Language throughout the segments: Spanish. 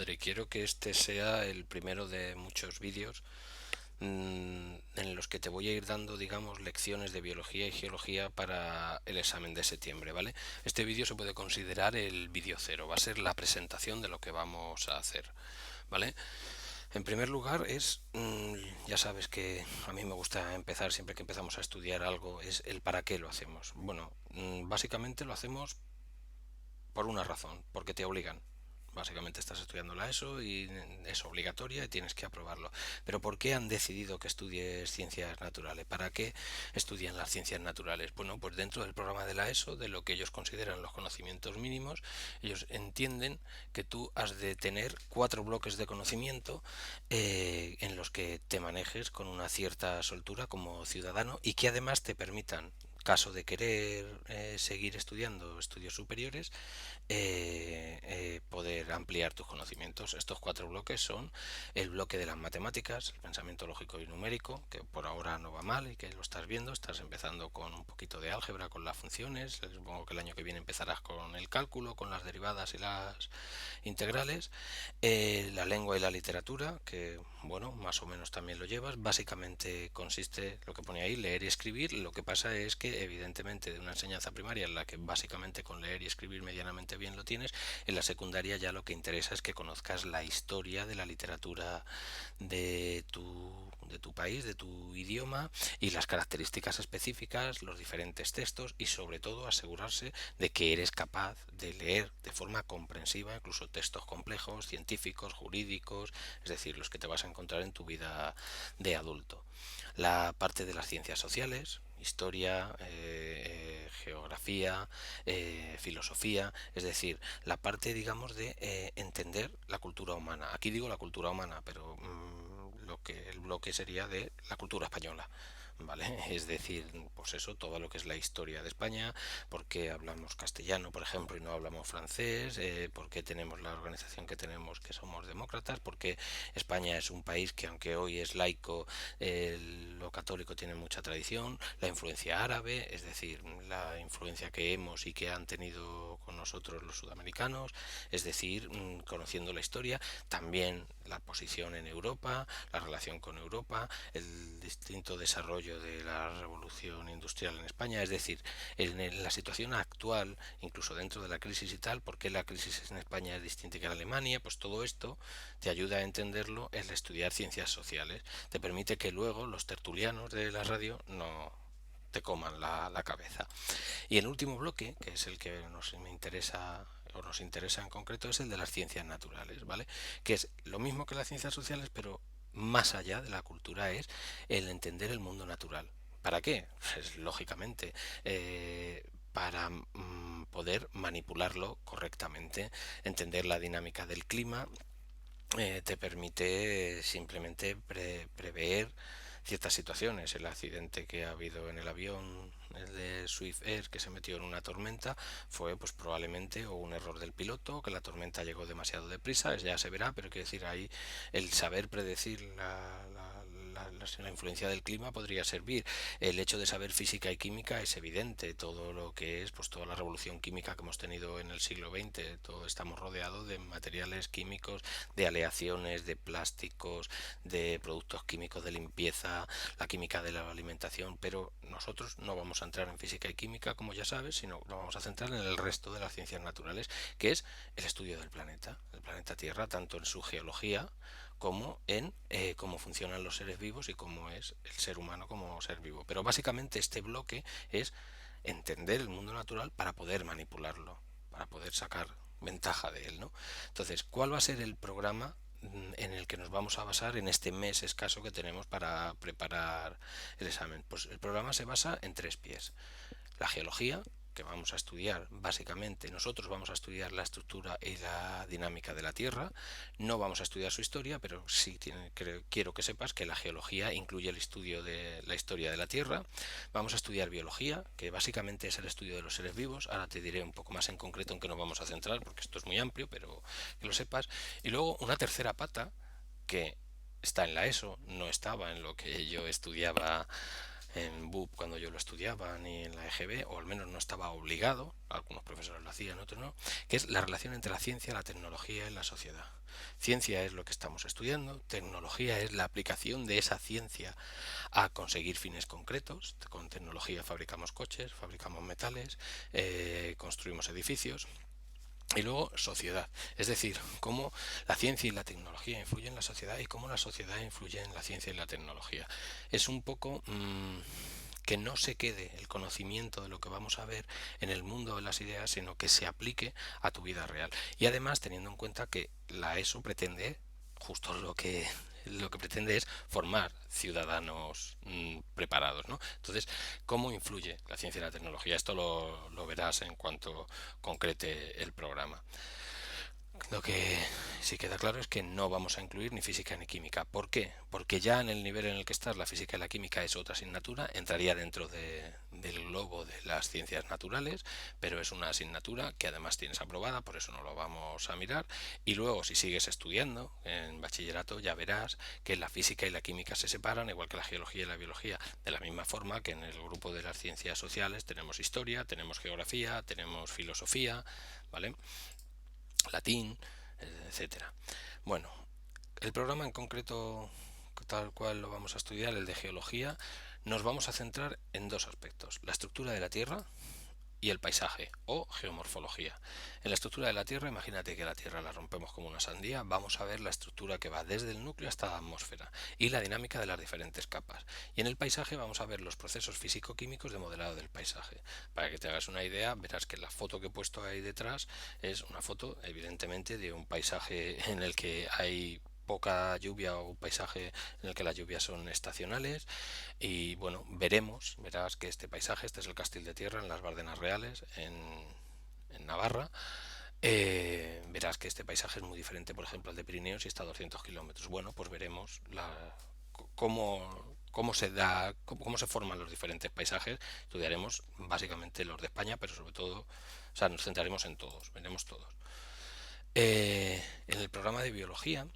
Rodri. Quiero que este sea el primero de muchos vídeos en los que te voy a ir dando, digamos, lecciones de biología y geología para el examen de septiembre, ¿vale? Este vídeo se puede considerar el vídeo cero, va a ser la presentación de lo que vamos a hacer, ¿vale? En primer lugar ya sabes que a mí me gusta empezar siempre que empezamos a estudiar algo, es el para qué lo hacemos. Bueno, básicamente lo hacemos por una razón, porque te obligan. Básicamente estás estudiando la ESO y es obligatoria y tienes que aprobarlo. Pero ¿por qué han decidido que estudies ciencias naturales? ¿Para qué estudian las ciencias naturales? Bueno, pues dentro del programa de la ESO, de lo que ellos consideran los conocimientos mínimos, ellos entienden que tú has de tener 4 bloques de conocimiento en los que te manejes con una cierta soltura como ciudadano y que además te permitan, caso de querer seguir estudiando estudios superiores, poder ampliar tus conocimientos. Estos 4 bloques son el bloque de las matemáticas, el pensamiento lógico y numérico, que por ahora no va mal y que lo estás viendo, estás empezando con un poquito de álgebra, con las funciones, supongo que el año que viene empezarás con el cálculo, con las derivadas y las integrales, la lengua y la literatura, que bueno, más o menos también lo llevas. Básicamente consiste, lo que pone ahí, leer y escribir. Lo que pasa es que evidentemente de una enseñanza primaria en la que básicamente con leer y escribir medianamente bien lo tienes, en la secundaria ya lo que interesa es que conozcas la historia de la literatura de tu país, de tu idioma, y las características específicas, los diferentes textos, y sobre todo asegurarse de que eres capaz de leer de forma comprensiva incluso textos complejos, científicos, jurídicos, es decir, los que te vas a encontrar en tu vida de adulto. La parte de las ciencias sociales, historia, geografía, filosofía, es decir, la parte, digamos, de entender la cultura humana. Aquí digo la cultura humana, pero el bloque sería de la cultura española, ¿vale? Es decir, pues eso, todo lo que es la historia de España, por qué hablamos castellano, por ejemplo, y no hablamos francés, por qué tenemos la organización que tenemos, que somos demócratas, porque España es un país que, aunque hoy es laico, lo católico tiene mucha tradición, la influencia árabe, es decir, la influencia que hemos y que han tenido con nosotros los sudamericanos, es decir, conociendo la historia, también la posición en Europa, la relación con Europa, el distinto desarrollo de la revolución industrial en España, es decir, en la situación actual, incluso dentro de la crisis y tal, por qué la crisis en España es distinta que en Alemania, pues todo esto te ayuda a entenderlo el estudiar ciencias sociales, te permite que luego los tertulianos de la radio no te coman la cabeza. Y el último bloque, que es el que me interesa o nos interesa en concreto, es el de las ciencias naturales, ¿vale? Que es lo mismo que las ciencias sociales, pero más allá de la cultura, es el entender el mundo natural. ¿Para qué? Pues lógicamente, para poder manipularlo correctamente, entender la dinámica del clima, te permite simplemente prever ciertas situaciones. El accidente que ha habido en el avión, el de Swift Air, que se metió en una tormenta, fue pues probablemente o un error del piloto, que la tormenta llegó demasiado deprisa, ya se verá, pero quiero decir, ahí el saber predecir la influencia del clima podría servir. El hecho de saber física y química es evidente. Todo lo que es, pues toda la revolución química que hemos tenido en el siglo XX, todo estamos rodeados de materiales químicos, de aleaciones, de plásticos, de productos químicos de limpieza, la química de la alimentación, pero nosotros no vamos a entrar en física y química, como ya sabes, sino nos vamos a centrar en el resto de las ciencias naturales, que es el estudio del planeta, el planeta Tierra, tanto en su geología como en cómo funcionan los seres vivos y cómo es el ser humano como ser vivo. Pero básicamente este bloque es entender el mundo natural para poder manipularlo, para poder sacar ventaja de él, ¿no? Entonces, ¿cuál va a ser el programa en el que nos vamos a basar en este mes escaso que tenemos para preparar el examen? Pues el programa se basa en 3 pies. La geología, que vamos a estudiar básicamente, nosotros vamos a estudiar la estructura y la dinámica de la Tierra, no vamos a estudiar su historia, pero sí quiero que sepas que la geología incluye el estudio de la historia de la Tierra. Vamos a estudiar biología, que básicamente es el estudio de los seres vivos, ahora te diré un poco más en concreto en qué nos vamos a centrar, porque esto es muy amplio, pero que lo sepas. Y luego una tercera pata, que está en la ESO, no estaba en lo que yo estudiaba en BUP cuando yo lo estudiaba, ni en la EGB, o al menos no estaba obligado, algunos profesores lo hacían, otros no, que es la relación entre la ciencia, la tecnología y la sociedad. Ciencia es lo que estamos estudiando, tecnología es la aplicación de esa ciencia a conseguir fines concretos. Con tecnología fabricamos coches, fabricamos metales, construimos edificios. Y luego sociedad, es decir, cómo la ciencia y la tecnología influyen en la sociedad y cómo la sociedad influye en la ciencia y la tecnología. Es un poco que no se quede el conocimiento de lo que vamos a ver en el mundo de las ideas, sino que se aplique a tu vida real. Y además teniendo en cuenta que la ESO pretende justo lo que pretende es formar ciudadanos preparados, ¿no? Entonces, ¿cómo influye la ciencia y la tecnología? Esto lo verás en cuanto concrete el programa. Lo que sí queda claro es que no vamos a incluir ni física ni química. ¿Por qué? Porque ya en el nivel en el que estás, la física y la química es otra asignatura, entraría dentro del globo de las ciencias naturales, pero es una asignatura que además tienes aprobada, por eso no lo vamos a mirar. Y luego, si sigues estudiando en bachillerato, ya verás que la física y la química se separan, igual que la geología y la biología, de la misma forma que en el grupo de las ciencias sociales tenemos historia, tenemos geografía, tenemos filosofía, ¿vale? Latín, etcétera. Bueno, el programa en concreto, tal cual lo vamos a estudiar, el de geología, nos vamos a centrar en dos aspectos: la estructura de la Tierra y el paisaje o geomorfología. En la estructura de la Tierra, imagínate que la Tierra la rompemos como una sandía, vamos a ver la estructura que va desde el núcleo hasta la atmósfera y la dinámica de las diferentes capas. Y en el paisaje vamos a ver los procesos físico-químicos de modelado del paisaje. Para que te hagas una idea, verás que la foto que he puesto ahí detrás es una foto, evidentemente, de un paisaje en el que hay poca lluvia o un paisaje en el que las lluvias son estacionales. Y bueno, verás que este paisaje, este es el Castil de Tierra en las Bardenas Reales, en Navarra. Verás que este paisaje es muy diferente, por ejemplo, al de Pirineos y está a 200 kilómetros. Bueno, pues veremos cómo se da, cómo se forman los diferentes paisajes. Estudiaremos básicamente los de España, pero sobre todo, o sea, nos centraremos en todos, veremos todos. En el programa de biología,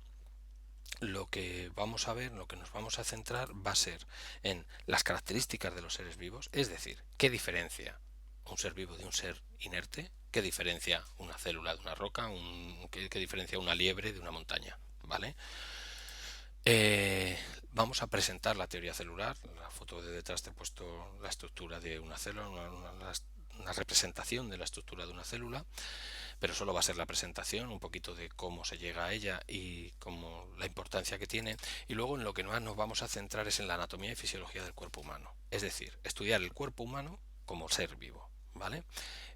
lo que vamos a ver, lo que nos vamos a centrar va a ser en las características de los seres vivos, es decir, qué diferencia un ser vivo de un ser inerte, qué diferencia una célula de una roca, qué diferencia una liebre de una montaña, ¿vale? Vamos a presentar la teoría celular. La foto de detrás te he puesto la estructura de una célula, una representación de la estructura de una célula, pero solo va a ser la presentación, un poquito de cómo se llega a ella y cómo la importancia que tiene. Y luego en lo que más nos vamos a centrar es en la anatomía y fisiología del cuerpo humano, es decir, estudiar el cuerpo humano como ser vivo, ¿vale?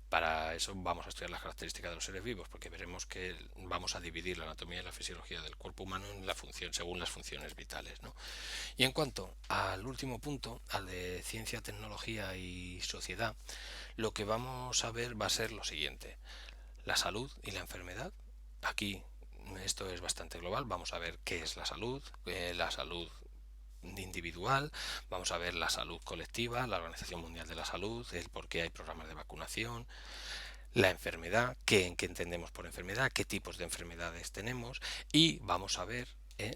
Para eso vamos a estudiar las características de los seres vivos, porque veremos que vamos a dividir la anatomía y la fisiología del cuerpo humano en la función, según las funciones vitales, ¿no? Y en cuanto al último punto, al de ciencia, tecnología y sociedad, lo que vamos a ver va a ser lo siguiente: la salud y la enfermedad. Aquí esto es bastante global, vamos a ver qué es la salud individual, vamos a ver la salud colectiva, la Organización Mundial de la Salud, el por qué hay programas de vacunación, la enfermedad, en qué entendemos por enfermedad, qué tipos de enfermedades tenemos, y vamos a ver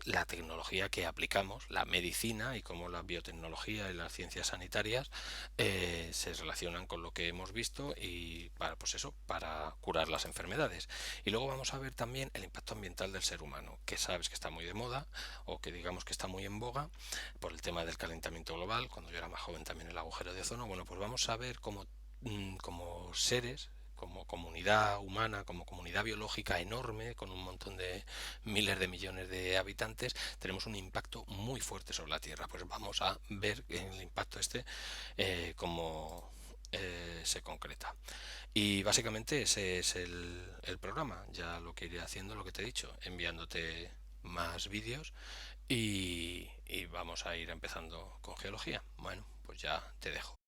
la tecnología que aplicamos, la medicina y cómo la biotecnología y las ciencias sanitarias se relacionan con lo que hemos visto y para, pues eso, para curar las enfermedades. Y luego vamos a ver también el impacto ambiental del ser humano, que sabes que está muy de moda o que digamos que está muy en boga por el tema del calentamiento global. Cuando yo era más joven también el agujero de ozono. Bueno, pues vamos a ver como seres, como comunidad humana, como comunidad biológica enorme, con un montón de miles de millones de habitantes, tenemos un impacto muy fuerte sobre la Tierra. Pues vamos a ver el impacto cómo se concreta. Y básicamente ese es el programa. Ya lo que iré haciendo, lo que te he dicho, enviándote más vídeos y vamos a ir empezando con geología. Bueno, pues ya te dejo.